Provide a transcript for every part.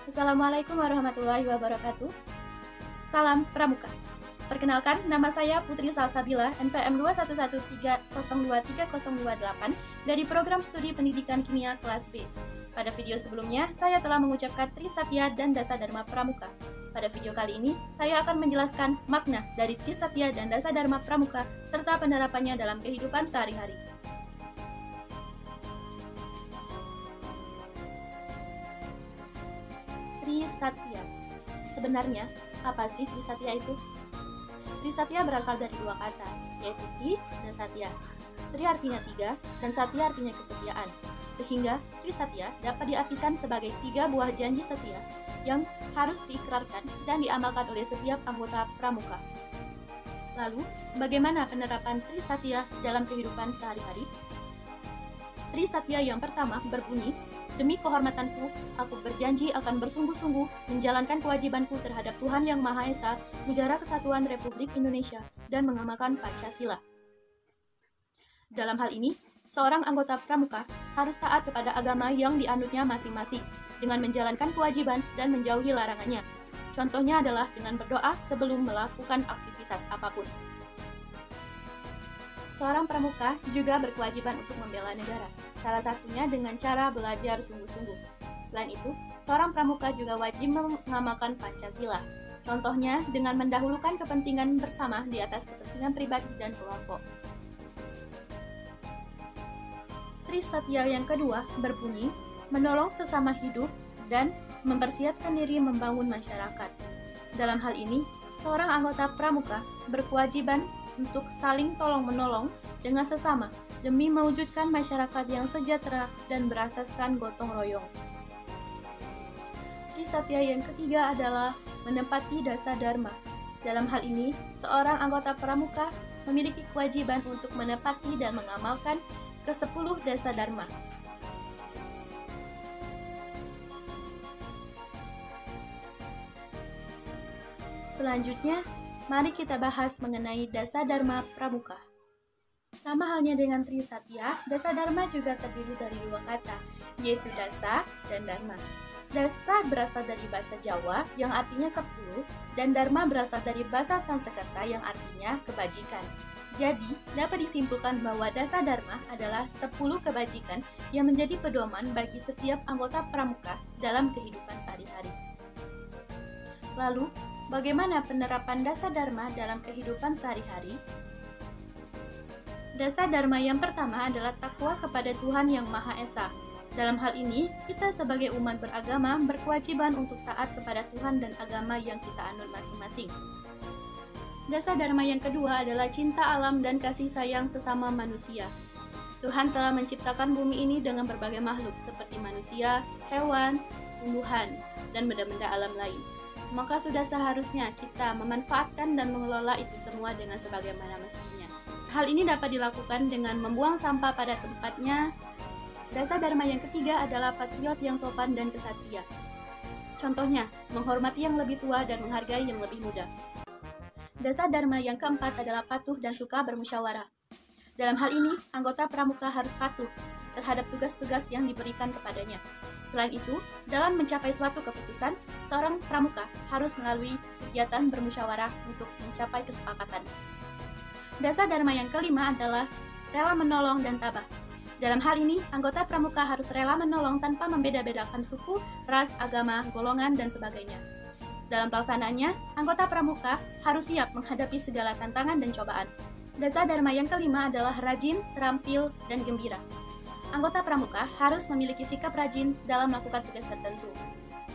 Assalamualaikum warahmatullahi wabarakatuh. Salam Pramuka. Perkenalkan, nama saya Putri Salsabila, NPM 21130230028 dari Program Studi Pendidikan Kimia kelas B. Pada video sebelumnya, saya telah mengucapkan Trisatya dan Dasadharma Pramuka. Pada video kali ini, saya akan menjelaskan makna dari Trisatya dan Dasadharma Pramuka serta penerapannya dalam kehidupan sehari-hari. Trisatya. Sebenarnya, apa sih Trisatya itu? Trisatya berasal dari dua kata, yaitu Tri dan Satya. Tri artinya tiga, dan Satya artinya kesetiaan. Sehingga, Trisatya dapat diartikan sebagai tiga buah janji setia yang harus diikrarkan dan diamalkan oleh setiap anggota Pramuka. Lalu, bagaimana penerapan Trisatya dalam kehidupan sehari-hari? Trisatya yang pertama berbunyi, "Demi kehormatanku, aku berjanji akan bersungguh-sungguh menjalankan kewajibanku terhadap Tuhan Yang Maha Esa, Negara Kesatuan Republik Indonesia, dan mengamalkan Pancasila." Dalam hal ini, seorang anggota Pramuka harus taat kepada agama yang dianutnya masing-masing, dengan menjalankan kewajiban dan menjauhi larangannya. Contohnya adalah dengan berdoa sebelum melakukan aktivitas apapun. Seorang pramuka juga berkewajiban untuk membela negara, salah satunya dengan cara belajar sungguh-sungguh. Selain itu, seorang pramuka juga wajib mengamalkan Pancasila, contohnya dengan mendahulukan kepentingan bersama di atas kepentingan pribadi dan kelompok. Trisatya yang kedua berbunyi, menolong sesama hidup dan mempersiapkan diri membangun masyarakat. Dalam hal ini, seorang anggota pramuka berkewajiban untuk saling tolong-menolong dengan sesama demi mewujudkan masyarakat yang sejahtera dan berasaskan gotong royong. Trisatya yang ketiga adalah menepati Dasadharma. Dalam hal ini, seorang anggota pramuka memiliki kewajiban untuk menepati dan mengamalkan ke-10 Dasadharma. Selanjutnya, mari kita bahas mengenai Dasadharma Pramuka. Sama halnya dengan Trisatya, Dasadharma juga terdiri dari dua kata, yaitu Dasa dan Dharma. Dasa berasal dari bahasa Jawa yang artinya 10, dan Dharma berasal dari bahasa Sanskerta yang artinya kebajikan. Jadi, dapat disimpulkan bahwa Dasadharma adalah 10 kebajikan yang menjadi pedoman bagi setiap anggota pramuka dalam kehidupan sehari-hari. Lalu, bagaimana penerapan Dasadharma dalam kehidupan sehari-hari? Dasadharma yang pertama adalah takwa kepada Tuhan Yang Maha Esa. Dalam hal ini, kita sebagai umat beragama berkewajiban untuk taat kepada Tuhan dan agama yang kita anut masing-masing. Dasadharma yang kedua adalah cinta alam dan kasih sayang sesama manusia. Tuhan telah menciptakan bumi ini dengan berbagai makhluk seperti manusia, hewan, tumbuhan, dan benda-benda alam lain. Maka sudah seharusnya kita memanfaatkan dan mengelola itu semua dengan sebagaimana mestinya. Hal ini dapat dilakukan dengan membuang sampah pada tempatnya. Dasadharma yang ketiga adalah patriot yang sopan dan kesatria. Contohnya, menghormati yang lebih tua dan menghargai yang lebih muda. Dasadharma yang keempat adalah patuh dan suka bermusyawarah. Dalam hal ini, anggota pramuka harus patuh terhadap tugas-tugas yang diberikan kepadanya. Selain itu, dalam mencapai suatu keputusan, seorang pramuka harus melalui kegiatan bermusyawarah untuk mencapai kesepakatan. Dasadharma yang kelima adalah rela menolong dan tabah. Dalam hal ini, anggota pramuka harus rela menolong tanpa membeda-bedakan suku, ras, agama, golongan, dan sebagainya. Dalam pelaksanaannya, anggota pramuka harus siap menghadapi segala tantangan dan cobaan. Dasadharma yang kelima adalah rajin, terampil, dan gembira. Anggota pramuka harus memiliki sikap rajin dalam melakukan tugas tertentu.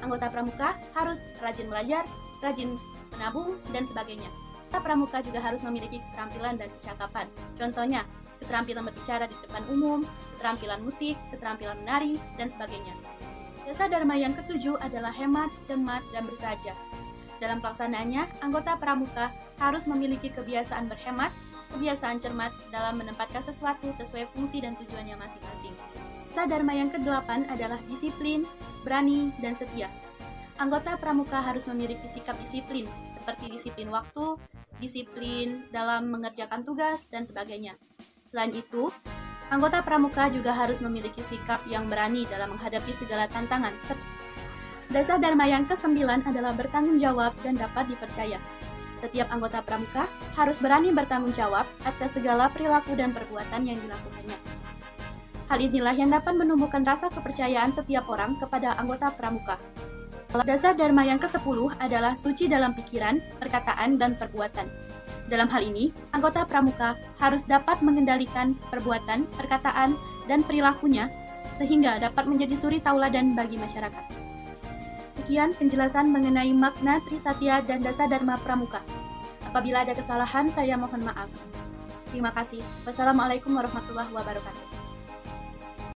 Anggota pramuka harus rajin belajar, rajin menabung, dan sebagainya. Anggota pramuka juga harus memiliki keterampilan dan kecakapan. Contohnya, keterampilan berbicara di depan umum, keterampilan musik, keterampilan menari, dan sebagainya. Dasadharma yang ketujuh adalah hemat, cermat, dan bersahaja. Dalam pelaksanaannya, anggota pramuka harus memiliki kebiasaan berhemat, kebiasaan cermat dalam menempatkan sesuatu sesuai fungsi dan tujuannya masing-masing. Dasadharma yang kedelapan adalah disiplin, berani, dan setia. Anggota pramuka harus memiliki sikap disiplin, seperti disiplin waktu, disiplin dalam mengerjakan tugas, dan sebagainya. Selain itu, anggota pramuka juga harus memiliki sikap yang berani dalam menghadapi segala tantangan. Dasar Dharma yang ke-9 adalah bertanggung jawab dan dapat dipercaya. Setiap anggota pramuka harus berani bertanggung jawab atas segala perilaku dan perbuatan yang dilakukannya. Hal inilah yang dapat menumbuhkan rasa kepercayaan setiap orang kepada anggota pramuka. Dasar Dharma yang ke-10 adalah suci dalam pikiran, perkataan, dan perbuatan. Dalam hal ini, anggota pramuka harus dapat mengendalikan perbuatan, perkataan, dan perilakunya sehingga dapat menjadi suri tauladan bagi masyarakat. Sekian penjelasan mengenai makna Trisatya dan Dasar Dharma Pramuka. Apabila ada kesalahan, saya mohon maaf. Terima kasih. Wassalamualaikum warahmatullahi wabarakatuh.